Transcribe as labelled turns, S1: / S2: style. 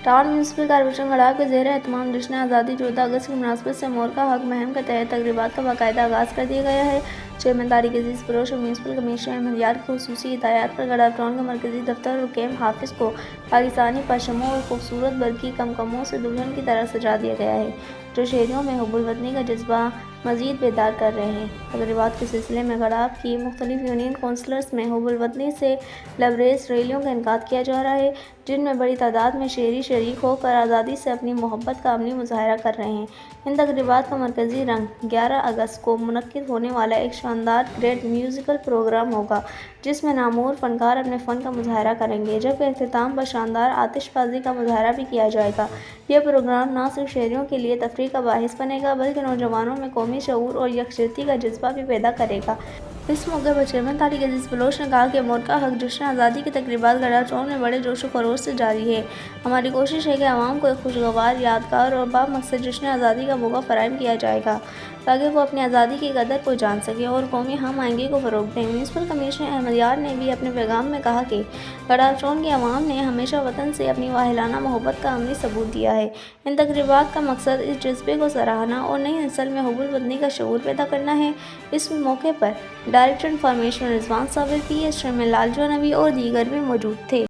S1: Town municipal corporation गडाफ के ज़ेर एहतमाम जश्न आज़ादी 14 अगस्त की मुनासबत से मोरका हक मुहिम के तहत तकरीबात का बाकायदा आगाज़ कर दिया गया है। चेयरमैन तारिक अजीज़ बलोच और म्यूनसिपल कमिश्नर अहमद यार की खुसूसी हिदायत पर गडाफ टाउन के मरकजी दफ्तर और कैंप हाफिज को पाकिस्तानी पशमों और खूबसूरत बरकी कमकमों से दुल्हन की तरह सजा दिया गया है, जो शहरियों में हुब्बुल वतनी का जज्बा मज़ीद बेदार कर रहे हैं। तकरीबात के सिलसिले में गडाफ की मुख्तलिफ यूनियन काउंसिलर्स में हुब्बुल वतनी से लबरेज रैलियों का इनेकाद किया जा रहा है, जिनमें बड़ी तादाद में शहरी शरीक होकर आज़ादी से अपनी मोहब्बत का अमली मुजाहरा कर रहे हैं। इन तकरीबात का मरकजी रंग 11 अगस्त को मुनक्किद होने वाला एक शानदार ग्रेट म्यूज़िकल प्रोग्राम होगा, जिसमें नामूर फनकार अपने फ़न का मुजाहरा करेंगे, जबकि इख्तिताम पर शानदार आतिशबाजी का मुजाहरा भी किया जाएगा। यह प्रोग्राम न सिर्फ शहरियों के लिए तफरीह का बाहिस बनेगा, बल्कि नौजवानों में कौमी शऊर और यकजहती का जज्बा भी पैदा करेगा। इस मौके पर चेयरमैन तारिक अजीज़ बलोच ने कहा कि मोरका हक जश्न आज़ादी की तकरीबात गडाफ टाउन में बड़े जोश व खरोश से जारी है। हमारी कोशिश है कि आवाम को एक खुशगवार, यादगार और बामकसद जश्न आज़ादी का मौका फराहम किया जाएगा, ताकि वो अपनी आज़ादी की कदर को जान सकें और कौमी हम आहंगी को फ़रोग़ दें। म्यूनसिपल कमिश्नर अहमद यार ने भी अपने पैगाम में कहा कि गडाफ टाउन की आवाम ने हमेशा वतन से अपनी वाहिलाना मोहब्बत का अमली सबूत दिया है। इन तकरीबात का मकसद इस जज्बे को सराहना और नई नस्ल में हुब्बुल वतनी का शऊर पैदा करना है। इस मौके पर director information Rizwan Sabir, PS chairman Lalju Nabi और दीगर भी मौजूद थे।